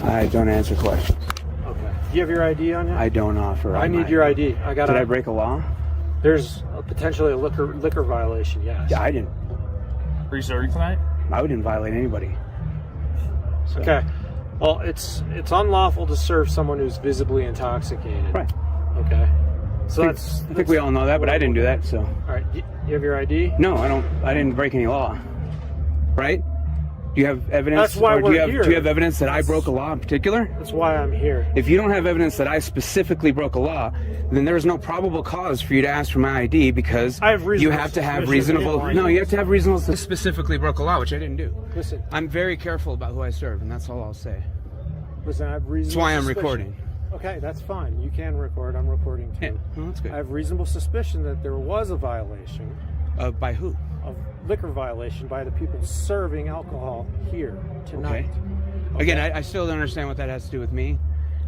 I don't answer questions. Okay. Do you have your ID on you? I don't offer. I need your ID. Did I break a law? There's potentially a liquor violation, yes. Yeah, I didn't. Are you serving tonight? I didn't violate anybody. So. Okay. Well, it's unlawful to serve someone who's visibly intoxicated. Right. Okay. So I think we all know that, but I didn't do that, so. All right. Do you have your ID? No, I don't. I didn't break any law. Right? Do you have evidence? That's why we're here. Do you have evidence that I broke a law in particular? That's why I'm here. If you don't have evidence that I specifically broke a law, then there is no probable cause for you to ask for my ID because you have to have reasonable. No, you have to have reasonable. Specifically broke a law, which I didn't do. Listen, I'm very careful about who I serve, and that's all I'll say. Listen, I have reasonable. That's why I'm suspicion. recording. Okay, that's fine. You can record. I'm recording too. Yeah, well, that's good. I have reasonable suspicion that there was a violation. By who? Of liquor violation by the people serving alcohol here tonight. Okay. Again, I still don't understand what that has to do with me.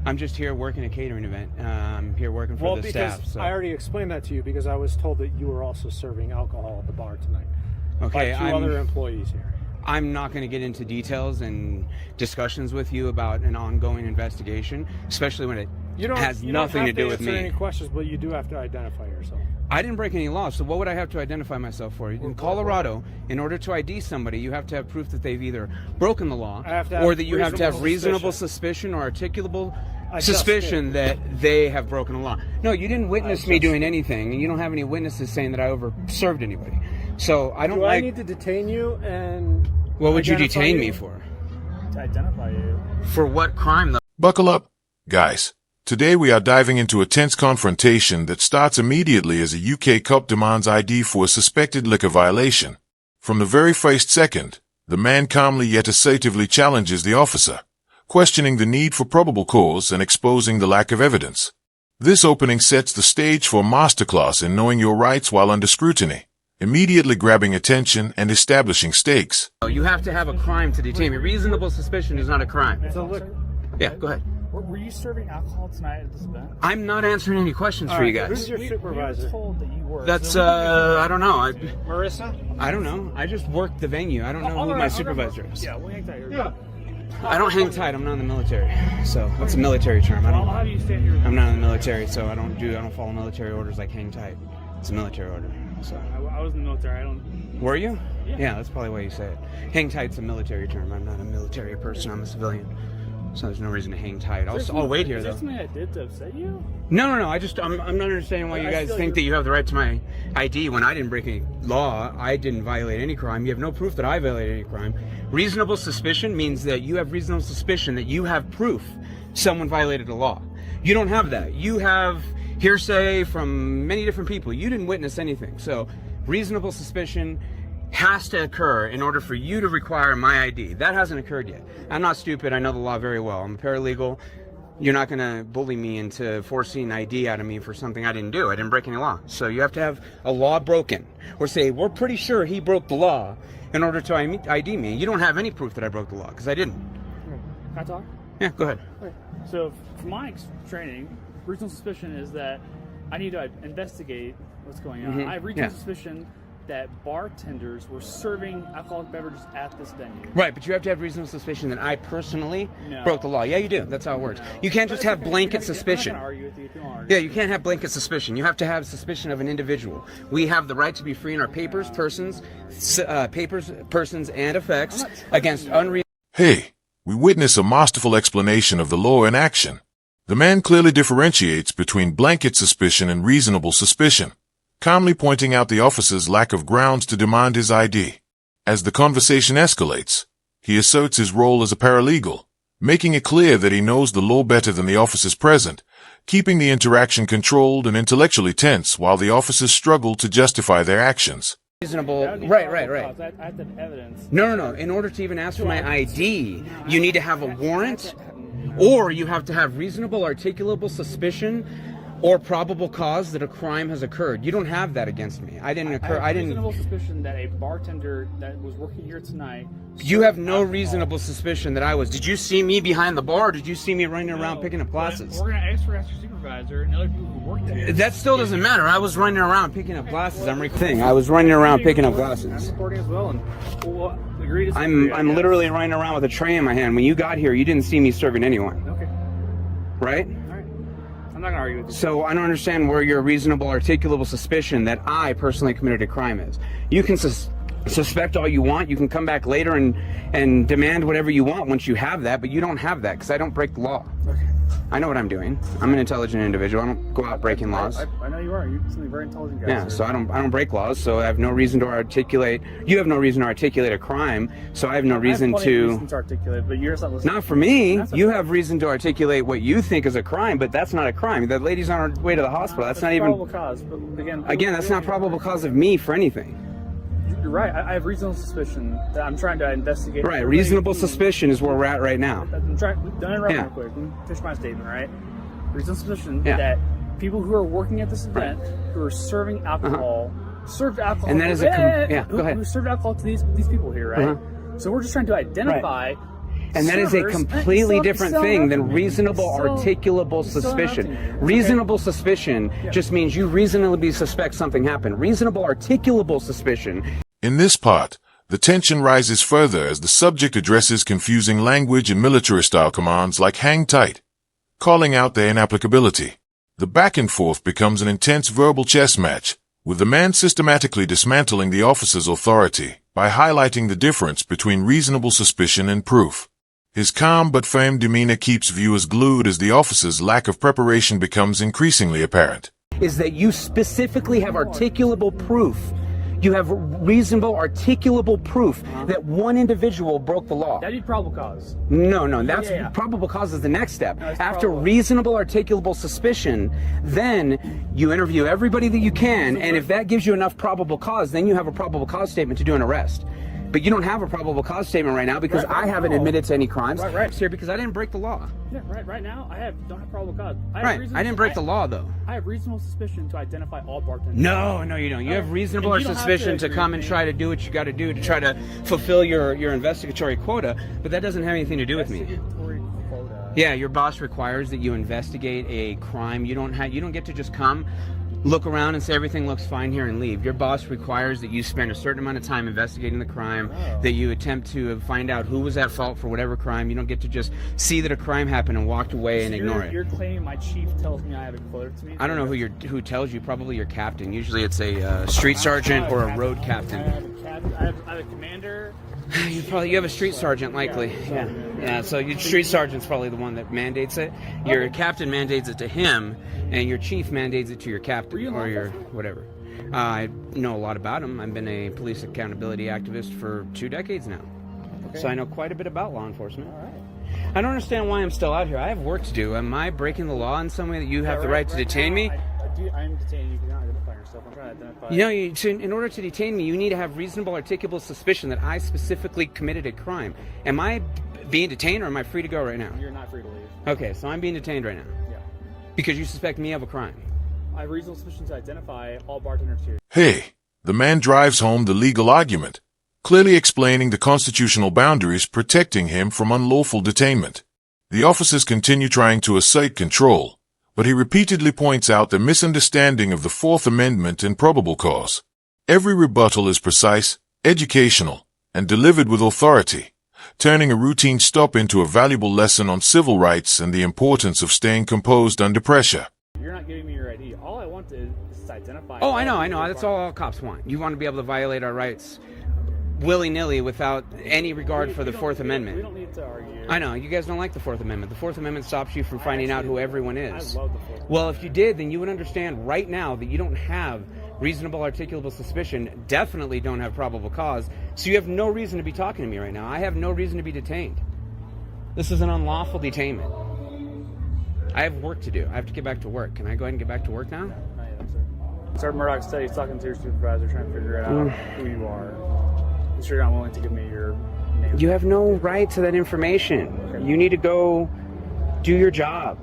I'm just here working a catering event. I'm here working for the staff. So. I already explained that to you because I was told that you were also serving alcohol at the bar tonight. Okay, by two other employees here. I'm not going to get into details and discussions with you about an ongoing investigation, especially when it has nothing to do with me. You don't have to answer any questions, but you do have to identify yourself. I didn't break any laws, so what would I have to identify myself for? In Colorado, in order to ID somebody, you have to have proof that they've either broken the law or that you have to have reasonable suspicion or articulable suspicion that they have broken the law. No, you didn't witness me doing anything, and you don't have any witnesses saying that I overserved anybody. So I don't I need to detain you and... What would you detain me for? To identify you. For what crime, though? Buckle up, guys. Today we are diving into a tense confrontation that starts immediately as a UK cop demands ID for a suspected liquor violation. From the very first second, the man calmly yet assertively challenges the officer, questioning the need for probable cause and exposing the lack of evidence. This opening sets the stage for a masterclass in knowing your rights while under scrutiny, immediately grabbing attention and establishing stakes. You have to have a crime to detain me. Reasonable suspicion is not a crime. Yeah, go ahead. Were you serving alcohol tonight at this event? I'm not answering any questions for you guys. Who's your supervisor? We were told that you were. That's, I don't know. Marissa? I don't know. I just worked the venue. I don't know who my supervisor is. Yeah, we'll hang tight. I don't hang tight. I'm not in the military. So that's a military term. I'll have you stand here. I'm not in the military, so I don't follow military orders like hang tight. It's a military order. So I was in the military. I don't. Were you? Yeah, that's probably why you say it. Hang tight's a military term. I'm not a military person. I'm a civilian. So there's no reason to hang tight. I'll wait here, though. Is there something I did to upset you? No. I'm not understanding why you guys think that you have the right to my ID when I didn't break any law. I didn't violate any crime. You have no proof that I violated any crime. Reasonable suspicion means that you have reasonable suspicion that you have proof someone violated a law. You don't have that. You have hearsay from many different people. You didn't witness anything. So reasonable suspicion has to occur in order for you to require my ID. That hasn't occurred yet. I'm not stupid. I know the law very well. I'm a paralegal. You're not going to bully me into forcing ID out of me for something I didn't do. I didn't break any law. So you have to have a law broken or say, we're pretty sure he broke the law in order to ID me. You don't have any proof that I broke the law because I didn't. Can I talk? Yeah, go ahead. Okay. So from my training, reasonable suspicion is that I need to investigate what's going on. I have reasonable suspicion that bartenders were serving alcoholic beverages at this venue. Right, but you have to have reasonable suspicion that I personally broke the law. Yeah, you do. That's how it works. You can't just have blanket suspicion. I'm not gonna argue with you if you don't argue. Yeah, you can't have blanket suspicion. You have to have suspicion of an individual. We have the right to be free in our persons, and effects against unreasonable. Hey, we witness a masterful explanation of the law in action. The man clearly differentiates between blanket suspicion and reasonable suspicion, calmly pointing out the officer's lack of grounds to demand his ID. As the conversation escalates, he asserts his role as a paralegal, making it clear that he knows the law better than the officers present, keeping the interaction controlled and intellectually tense while the officers struggle to justify their actions. Reasonable, right. I have to have evidence. No. In order to even ask for my ID, you need to have a warrant, or you have to have reasonable, articulable suspicion or probable cause that a crime has occurred. You don't have that against me. I didn't. Reasonable suspicion that a bartender that was working here tonight. You have no reasonable suspicion that I was. Did you see me behind the bar? Or did you see me running around picking up glasses? We're gonna ask your supervisor and other people who work there. That still doesn't matter. I was running around picking up glasses. I was running around picking up glasses. I'm recording as well. And agree to disagree. I'm literally running around with a tray in my hand. When you got here, you didn't see me serving anyone. Okay. Right? All right. I'm not gonna argue with you. So I don't understand where your reasonable, articulable suspicion that I personally committed a crime is. You can suspect all you want. You can come back later and demand whatever you want once you have that, but you don't have that because I don't break the law. Okay. I know what I'm doing. I'm an intelligent individual. I don't go out breaking laws. I know you are. You're something very intelligent guy. Yeah, so I don't break laws, so I have no reason to articulate. You have no reason to articulate a crime, so I have no reason I have plenty of to. reasons to articulate, but you're just not listening. Not for me. That's You okay. have reason to articulate what you think is a crime, but that's not a crime. That lady's on her way to the hospital. That's not even. probable cause. But Again, that's not probable cause of me for anything. You're right. I have reasonable suspicion that I'm trying to investigate. Right. Reasonable suspicion is where we're at right now. I'm trying. Don't interrupt me Yeah. real quick. Let me finish my statement. Right. Reasonable suspicion Yeah. that people who are working at this event, who are serving alcohol, served alcohol. And that is go ahead. Who served alcohol to these people here, right? So we're just trying to identify. And that is a completely different thing than reasonable, articulable suspicion. Reasonable suspicion just means you reasonably suspect something happened. Reasonable, articulable suspicion. In this part, the tension rises further as the subject addresses confusing language and military-style commands like hang tight, calling out their inapplicability. The back and forth becomes an intense verbal chess match, with the man systematically dismantling the officer's authority by highlighting the difference between reasonable suspicion and proof. His calm but firm demeanor keeps viewers glued as the officer's lack of preparation becomes increasingly apparent. Is that you specifically have articulable proof. You have reasonable, articulable proof that one individual broke the law. That'd be probable cause. No, that's Yeah. probable cause is the next step. No, it's After probable. reasonable, articulable suspicion, then you interview everybody that you can, and if that gives you enough probable cause, then you have a probable cause statement to do an arrest. But you don't have a probable cause statement right now because I haven't admitted to any crimes. Right. I'm here because I didn't break the law. Yeah, right now don't have probable cause. I didn't break the law though. I have reasonable suspicion to identify all bartenders. No, you don't. You have reasonable And you don't have suspicion to agree come with and me. try to do what you got to do to try to fulfill your investigatory quota, but that doesn't have anything to do with me. Investigatory quota. Yeah, your boss requires that you investigate a crime. You don't get to just come, look around and say everything looks fine here and leave. Your boss requires that you spend a certain amount of time investigating the crime, that you attempt to find out who was at fault for whatever crime. You don't get to just see that a crime happened and walk away and ignore it. You're claiming my chief tells me I have a quota to me? I don't know who tells you. Probably your captain. Usually it's a street sergeant or a road captain. I have a commander. You have a street sergeant, likely. Yeah. So your street sergeant's probably the one that mandates it. Your captain mandates it to him, and your chief mandates it to your captain or your whatever. I know a lot about him. I've been a police accountability activist for 2 decades now, so I know quite a bit about law enforcement. All right. I don't understand why I'm still out here. I have work to do. Am I breaking the law in some way that you have the right to detain me? I'm detaining you. You're not identifying yourself. I'm trying to identify. In order to detain me, you need to have reasonable, articulable suspicion that I specifically committed a crime. Am I being detained or am I free to go right now? You're not free to leave. Okay, so I'm being detained right now. Yeah. Because you suspect me of a crime. I have reasonable suspicion to identify all bartenders here. Hey, the man drives home the legal argument, clearly explaining the constitutional boundaries protecting him from unlawful detainment. The officers continue trying to assert control, but he repeatedly points out the misunderstanding of the Fourth Amendment and probable cause. Every rebuttal is precise, educational, and delivered with authority, turning a routine stop into a valuable lesson on civil rights and the importance of staying composed under pressure. You're not giving me your ID. All I want is to identify. Oh, I know. That's all cops want. You want to be able to violate our rights willy-nilly without any regard for the Fourth Amendment. We don't need to argue. I know. You guys don't like the Fourth Amendment. The Fourth Amendment stops you from finding out who everyone is. I love the Fourth. Well, if you did, then you would understand right now that you don't have reasonable, articulable suspicion, definitely don't have probable cause, so you have no reason to be talking to me right now. I have no reason to be detained. This is an unlawful detainment. I have work to do. I have to get back to work. Can I go ahead and get back to work now? Not yet, sir. Sergeant Murdoch said he's talking to your supervisor, trying to figure out who you are. I'm sure you're not willing to give me your name. You have no right to that information. You need to go do your job.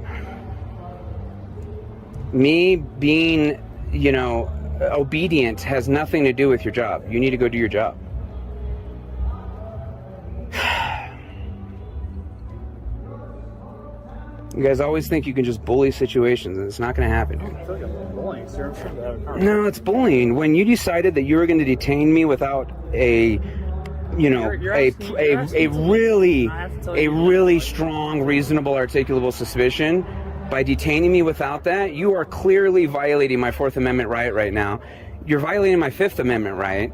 Me being, obedient has nothing to do with your job. You need to go do your job. You guys always think you can just bully situations, and it's not going to happen, dude. I feel like I'm bullying, sir. I'm trying to have a No, it's bullying. When you decided that you were going to detain me without a You're asking a really strong, reasonable, articulable suspicion. By detaining me without that, you are clearly violating my Fourth Amendment right now. You're violating my Fifth Amendment right.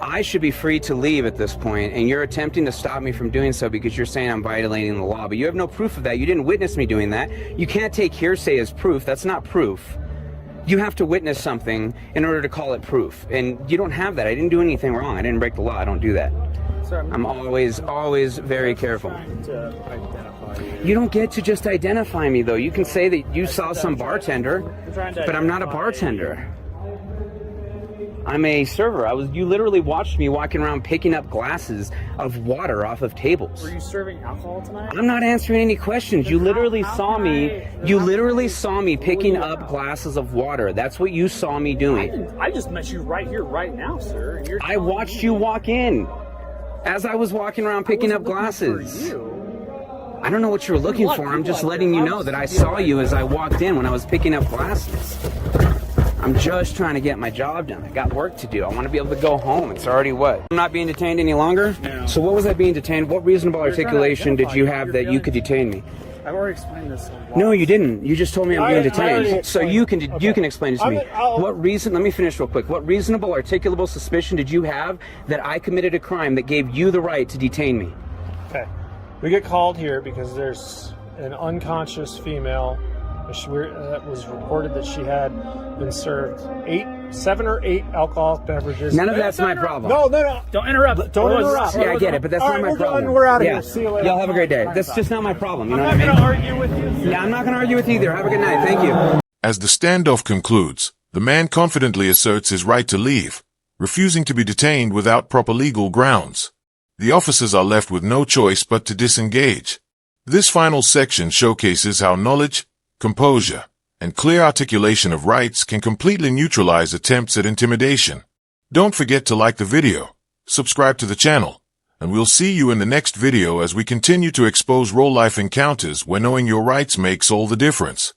I should be free to leave at this point, and you're attempting to stop me from doing so because you're saying I'm violating the law, but you have no proof of that. You didn't witness me doing that. You can't take hearsay as proof. That's not proof. You have to witness something in order to call it proof, and you don't have that. I didn't do anything wrong. I didn't break the law. I don't do that. Sir, I'm always very careful. To identify you. You don't get to just identify me, though. You can say that you saw some bartender, but I'm not a bartender. I'm a server. You literally watched me walking around picking up glasses of water off of tables. Were you serving alcohol tonight? I'm not answering any questions. You literally saw me. You literally saw me picking up glasses of water. That's what you saw me doing. I just met you right here, right now, sir. I watched you walk in as I was walking around picking up glasses. I don't know what you were looking for. I'm just letting you know that I saw you as I walked in when I was picking up glasses. I'm just trying to get my job done. I got work to do. I want to be able to go home. It's already what? I'm not being detained any longer? No. So what was I being detained? What reasonable articulation did you have that you could detain me? I've already explained this. No, you didn't. You just told me I'm being detained. So you can explain it to me. What reason? Let me finish real quick. What reasonable articulable suspicion did you have that I committed a crime that gave you the right to detain me? Okay. We get called here because there's an unconscious female that was reported that she had been served 7 or 8 alcoholic beverages. None of that's my problem. No. Don't interrupt. Don't interrupt. Yeah, I get it, but that's not my problem. Done. We're out of yeah. here. See you later. Y'all have a great day. That's just not my problem. You know what I I'm mean? not going to argue with you. Yeah, I'm not going to argue with you either. Have a good night. Thank you. As the standoff concludes, the man confidently asserts his right to leave, refusing to be detained without proper legal grounds. The officers are left with no choice but to disengage. This final section showcases how knowledge, composure, and clear articulation of rights can completely neutralize attempts at intimidation. Don't forget to like the video, subscribe to the channel, and we'll see you in the next video as we continue to expose real-life encounters where knowing your rights makes all the difference.